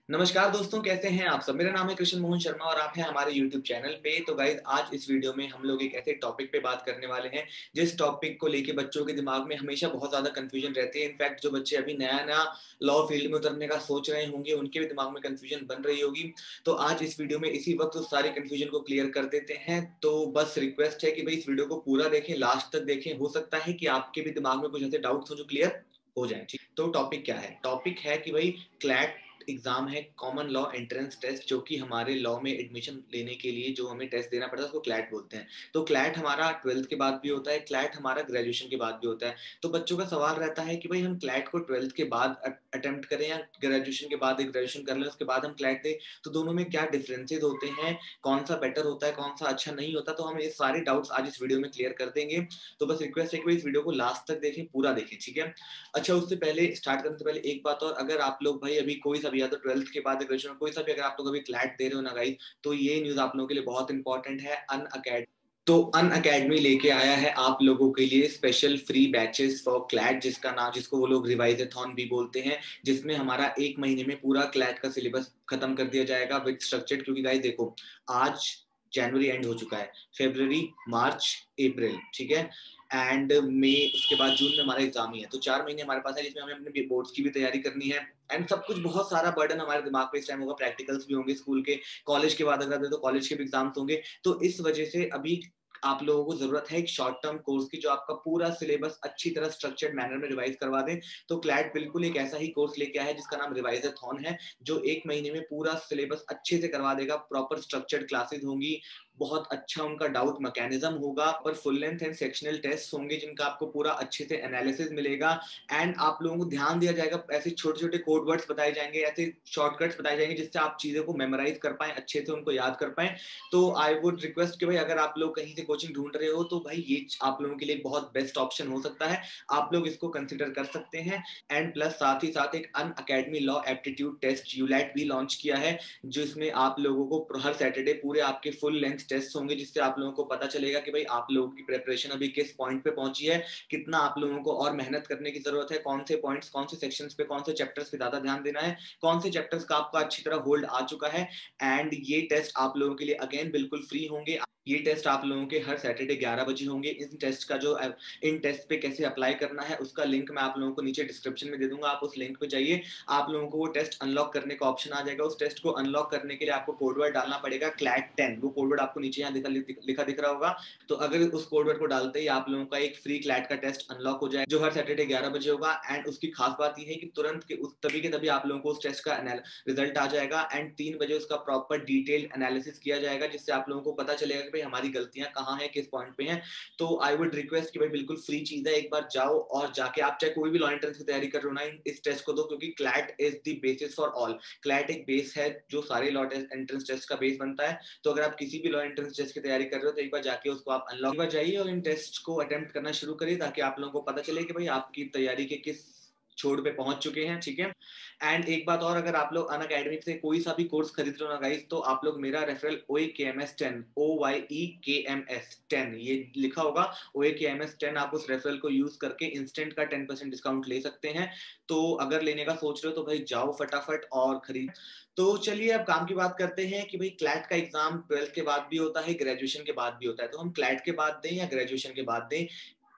नमस्कार दोस्तों, कैसे हैं आप सब? मेरा नाम है कृष्ण मोहन शर्मा और आप हैं हमारे YouTube चैनल पे। तो गाइस, आज इस वीडियो में हम लोग एक ऐसे टॉपिक पे बात करने वाले हैं जिस टॉपिक को लेके बच्चों के दिमाग में हमेशा बहुत ज़्यादा कन्फ्यूजन रहती है। इनफैक्ट जो बच्चे अभी नया-नया लॉ फील्ड में उतरने का सोच रहे होंगे, उनके भी दिमाग में कन्फ्यूजन बन रही होगी। तो आज इस वीडियो में इसी वक्त उस सारे कन्फ्यूजन को क्लियर कर देते हैं। तो बस रिक्वेस्ट है कि भाई इस वीडियो को पूरा देखें, लास्ट तक देखें। हो सकता है कि आपके भी दिमाग में कुछ ऐसे डाउट्स हो जो क्लियर हो जाएँ। ठीक, तो टॉपिक क्या है? टॉपिक है कि भाई क्लैट एग्जाम है, कॉमन लॉ एंट्रेंस टेस्ट, जो कि हमारे लॉ में एडमिशन लेने के लिए जो हमें टेस्ट देना पड़ता है उसको क्लैट बोलते हैं। तो क्लैट हमारा 12th के बाद भी होता है, क्लैट हमारा ग्रेजुएशन के बाद भी होता है। तो बच्चों का सवाल रहता है कि भाई हम क्लैट को 12th के बाद अटेम्प्ट करें या ग्रेजुएशन के बाद ग्रेजुएशन कर लें उसके बाद हम क्लैट दें, तो दोनों में क्या डिफरेंसेस होते हैं, कौन सा बेटर होता है, कौन सा अच्छा नहीं होता। तो हम ये सारे डाउट्स आज इस वीडियो में क्लियर कर देंगे। तो बस रिक्वेस्ट है कि भाई इस वीडियो को लास्ट तक देखें, पूरा देखें, ठीक है। अच्छा, उससे पहले स्टार्ट करने से पहले एक बात और, अगर आप लोग भाई अभी कोई सा भी या तो 12th के बाद ग्रेजुएशन कोई सा भी अगर आप लोग अभी क्लैट दे रहे हो ना गाइस, तो ये न्यूज़ आप लोगों के लिए बहुत इंपॉर्टेंट है। अन अकेडमी लेके आया है आप लोगों के लिए special free batches for CLAT, जिसका नाम, जिसको वो लोग रिवाइजेथॉन भी बोलते हैं, जिसमें हमारा एक महीने में पूरा क्लैट का सिलेबस खत्म कर दिया जाएगा विद स्ट्रक्चर्ड। क्योंकि गाइस देखो, आज जनवरी एंड हो चुका है, फरवरी, मार्च, अप्रैल, ठीक है, एंड मई, उसके बाद जून में हमारा एग्जाम ही है। तो 4 महीने हमारे पास है जिसमें हमें अपने बोर्ड्स की भी तैयारी करनी है एंड सब कुछ, बहुत सारा बर्डन हमारे दिमाग पे इस टाइम होगा। प्रैक्टिकल्स भी होंगे स्कूल के, कॉलेज के बाद अगर तो कॉलेज के भी एग्जाम्स होंगे। तो इस वजह से अभी आप लोगों को जरूरत है एक शॉर्ट टर्म कोर्स की, जो आपका पूरा सिलेबस अच्छी तरह स्ट्रक्चर्ड मैनर में रिवाइज करवा दे। तो क्लैट बिल्कुल एक ऐसा ही कोर्स लेके आया है जिसका नाम रिवाइजेथॉन है, जो एक महीने में पूरा सिलेबस अच्छे से करवा देगा। प्रॉपर स्ट्रक्चर्ड क्लासेस होंगी, बहुत अच्छा उनका डाउट मैकेनिज्म होगा, और full length and sectional test होंगे जिनका आपको पूरा अच्छे से एनालिसिस मिलेगा। एंड आप लोगों को ध्यान दिया जाएगा, ऐसे छोटे छोटे कोड वर्ड्स बताए जाएंगे, ऐसे शॉर्टकट्स बताए जाएंगे जिससे आप चीजों को मेमोराइज कर पाए, अच्छे से उनको याद कर पाए। तो आई वुड रिक्वेस्ट कि भाई अगर आप लोग कहीं से कोचिंग ढूंढ रहे हो तो भाई ये आप लोगों के लिए बहुत बेस्ट ऑप्शन हो सकता है, आप लोग इसको कंसिडर कर सकते हैं। एंड प्लस साथ ही साथ एक अन अकेडमी लॉ एप्टीट्यूड टेस्ट यूलैट भी लॉन्च किया है, जिसमें आप लोगों को हर सैटरडे पूरे आपके फुल लेंथ टेस्ट होंगे, जिससे आप लोगों को पता चलेगा कि भाई आप लोगों की प्रिपरेशन अभी किस पॉइंट पे पहुंची है, कितना आप लोगों को और मेहनत करने की जरूरत है, कौन से पॉइंट्स, कौन से सेक्शंस पे, कौन से चैप्टर्स पे ज्यादा ध्यान देना है, कौन से चैप्टर्स का आपका अच्छी तरह होल्ड आ चुका है। एंड ये टेस्ट आप लोगों के लिए अगेन बिल्कुल फ्री होंगे। ये टेस्ट आप लोगों के हर सैटरडे 11 बजे होंगे। इन टेस्ट पे कैसे अप्लाई करना है उसका लिंक मैं आप लोगों को नीचे डिस्क्रिप्शन में दे दूंगा, आप उस लिंक पे जाइए, आप लोगों को वो टेस्ट अनलॉक करने का ऑप्शन आ जाएगा। उस टेस्ट को अनलॉक करने के लिए आपको कोडवर्ड डालना पड़ेगा क्लैट 10। वो कोडवर्ड आपको नीचे यहाँ लिखा दिख रहा होगा। तो अगर उस कोडवर्ड को डालते ही आप लोगों का एक फ्री क्लैट का टेस्ट अनलॉक हो जाए, जो हर सैटरडे 11 बजे होगा। एंड उसकी खास बात यह है कि तुरंत के उस तभी के तभी आप लोगों को उस टेस्ट का रिजल्ट आ जाएगा एंड 3 बजे उसका प्रॉपर डिटेल एनालिसिस किया जाएगा, जिससे आप लोगों को पता चलेगा कि भाई हमारी गलतियां कहाँ हैं, किस पॉइंट पे हैं। तो आई वुड रिक्वेस्ट कि भाई बिल्कुल फ्री चीज है, एक बार जाओ और जाके आप चाहे कोई भी लॉ एंट्रेंस की तैयारी कर रहे हो ना, इस टेस्ट को दो, क्योंकि CLAT is the basis for all. CLAT एक बेस है जो सारे लॉ एंट्रेंस टेस्ट का बेस बनता है। तो अगर आप किसी भी लॉ एंट्रेंस टेस्ट की तैयारी कर रहे हो तो एक बार जाके उसको आप अनलॉक, एक बार जाइए और इन टेस्ट को अटेम्प्ट करना शुरू करिए, ताकि आप लोगों को पता चले कि भाई आपकी तैयारी के किस छोड़ पे पहुंच चुके हैं, ठीक है। एंड एक बात और, अगर आप लोग अन अकेडमी से कोई सा भी कोर्स खरीद रहे हो ना गाइस, तो आप लोग मेरा रेफरल OAKMS10, OYEKMS10 ये लिखा होगा, OAKMS10, आप उस रेफरल को यूज करके इंस्टेंट का 10% डिस्काउंट ले सकते हैं। तो अगर लेने का सोच रहे हो तो भाई जाओ फटाफट और खरीद। तो चलिए अब काम की बात करते हैं कि भाई क्लैट का एग्जाम 12th के बाद भी होता है, ग्रेजुएशन के बाद भी होता है। तो हम क्लैट के बाद दें या ग्रेजुएशन के बाद दें,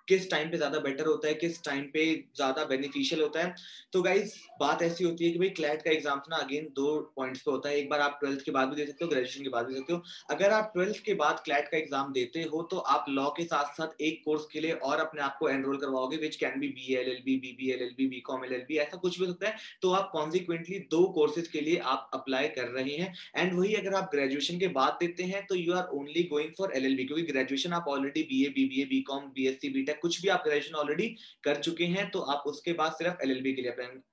किस टाइम पे ज्यादा बेटर होता है, किस टाइम पे ज्यादा बेनिफिशियल होता है। तो गाइज बात ऐसी होती है कि भाई क्लैट का एग्जाम ना अगेन 2 पॉइंट्स पे होता है। एक बार आप 12th के बाद भी दे सकते हो, ग्रेजुएशन के बाद भी दे सकते हो। अगर आप 12th के बाद क्लैट का एग्जाम देते हो तो आप लॉ के साथ साथ एक कोर्स के लिए और अपने आप को एनरोल करवाओगे, which can be BA LLB, BB LLB, BCom LLB, ऐसा कुछ भी हो सकता है। तो आप कॉन्सिक्वेंटली 2 कोर्सेज के लिए आप अप्लाई कर रहे हैं। एंड वही अगर आप ग्रेजुएशन के बाद देते हैं तो you are only going for LLB, क्योंकि ग्रेजुएशन आप already BA, BBA, BCom, BSc, BTech कुछ भी आप ग्रेजुएशन ऑलरेडी कर चुके हैं, तो आप उसके बाद सिर्फ LLB के लिए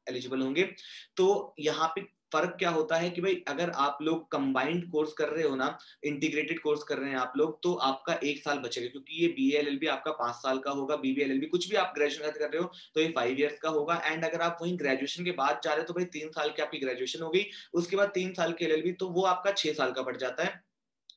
एलिजिबल होंगे। तो यहाँ पे फर्क क्या होता है कि भाई अगर आप लोग कंबाइंड कोर्स कर रहे हो ना, इंटीग्रेटेड कोर्स कर रहे हैं आप लोग, तो आपका 1 साल बचेगा, क्योंकि ये BA LLB आपका 5 साल का होगा, BB LLB कुछ भी आप ग्रेजुएशन कर रहे हो तो ये 5 years का होगा। एंड अगर आप वहीं ग्रेजुएशन के बाद जा रहे हो तो भाई 3 साल की आपकी ग्रेजुएशन हो गई, उसके बाद 3 साल की LLB, तो वो आपका 6 साल का पड़ जाता है।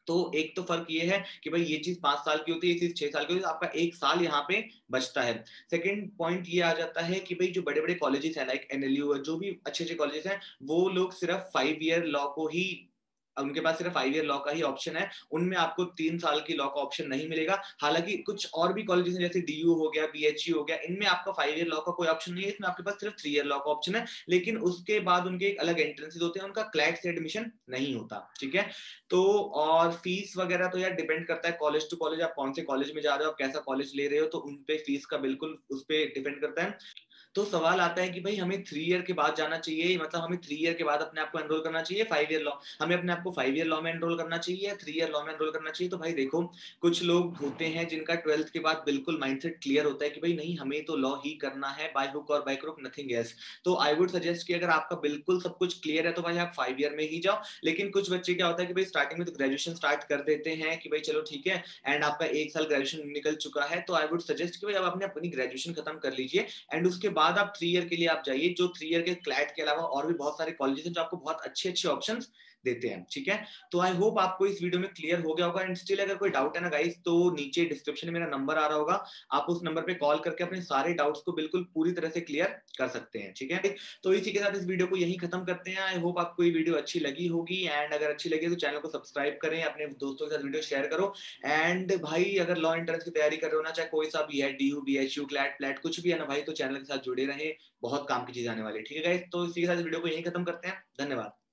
तो एक तो फर्क ये है कि भाई ये चीज 5 साल की होती है, ये चीज 6 साल की होती है, तो आपका 1 साल यहाँ पे बचता है। सेकंड पॉइंट ये आ जाता है कि भाई जो बड़े बड़े कॉलेजेस हैं, लाइक एनएलयू, जो भी अच्छे अच्छे कॉलेजेस हैं, वो लोग सिर्फ 5 ईयर लॉ को ही, उनके पास सिर्फ 5 ईयर लॉ का ही ऑप्शन है, उनमें आपको 3 साल की लॉ का ऑप्शन नहीं मिलेगा। हालांकि कुछ और भी कॉलेजेस हैं, जैसे डीयू हो गया, बीएचयू हो गया, इनमें आपका 5 ईयर लॉ का कोई ऑप्शन नहीं है, इसमें आपके पास सिर्फ 3 ईयर लॉ का ऑप्शन है, लेकिन उसके बाद उनके एक अलग एंट्रेंसेस होते हैं, उनका क्लैट से एडमिशन नहीं होता, ठीक है। तो और फीस वगैरह तो यार डिपेंड करता है कॉलेज टू कॉलेज, आप कौन से कॉलेज में जा रहे हो, आप कैसा कॉलेज ले रहे हो, तो उन पे फीस का बिल्कुल उस पर डिपेंड करता है। तो सवाल आता है कि भाई हमें 3 ईयर के बाद जाना चाहिए, मतलब हमें 3 ईयर के बाद अपने आप को एनरोल करना चाहिए 5 ईयर लॉ, हमें अपने आप को 5 ईयर लॉ में एनरोल करना चाहिए या 3 ईयर लॉ में एनरोल करना चाहिए। तो भाई देखो, कुछ लोग होते हैं जिनका 12th के बाद बिल्कुल माइंडसेट क्लियर होता है कि भाई नहीं, हमें तो लॉ ही करना है, बाय हुक और बाय क्रुक, नथिंग एल्स। तो आई वुड सजेस्ट कि अगर आपका बिल्कुल सब कुछ क्लियर है तो भाई आप 5 ईयर में ही जाओ। लेकिन कुछ बच्चे क्या होता है कि भाई स्टार्टिंग में तो ग्रेजुएशन स्टार्ट कर देते हैं कि भाई चलो ठीक है, एंड आपका 1 साल ग्रेजुएशन निकल चुका है, तो आई वुड सजेस्ट कि भाई अब आपने अपनी ग्रेजुएशन खत्म कर लीजिए, एंड उसके बाद आप 3 ईयर के लिए आप जाइए, जो 3 ईयर के क्लैट के अलावा और भी बहुत सारे कॉलेजेस हैं जो आपको बहुत अच्छे अच्छे ऑप्शन देते हैं, ठीक है। तो आई होप आपको इस वीडियो में क्लियर हो गया होगा, एंड स्टिल अगर कोई डाउट है ना गाइस, तो नीचे डिस्क्रिप्शन में मेरा नंबर आ रहा होगा, आप उस नंबर पे कॉल करके अपने सारे डाउट्स को बिल्कुल पूरी तरह से क्लियर कर सकते हैं, ठीक है। तो इसी के साथ इस वीडियो को यही खत्म करते हैं। आई होप आपको ये वीडियो अच्छी लगी होगी, एंड अगर अच्छी लगी तो चैनल को सब्सक्राइब करें, अपने दोस्तों के साथ वीडियो शेयर करो। एंड भाई अगर लॉ एंट्रेंस की तैयारी कर रहे हो ना, चाहे कोई सा भी है, डीयू, बीएचयू, क्लैट, प्लेट, कुछ भी है ना भाई, तो चैनल के साथ जुड़े रहें, बहुत काम की चीज आने वाली है, ठीक है गाइस। तो इसी के साथ वीडियो को यही खत्म करते हैं, धन्यवाद।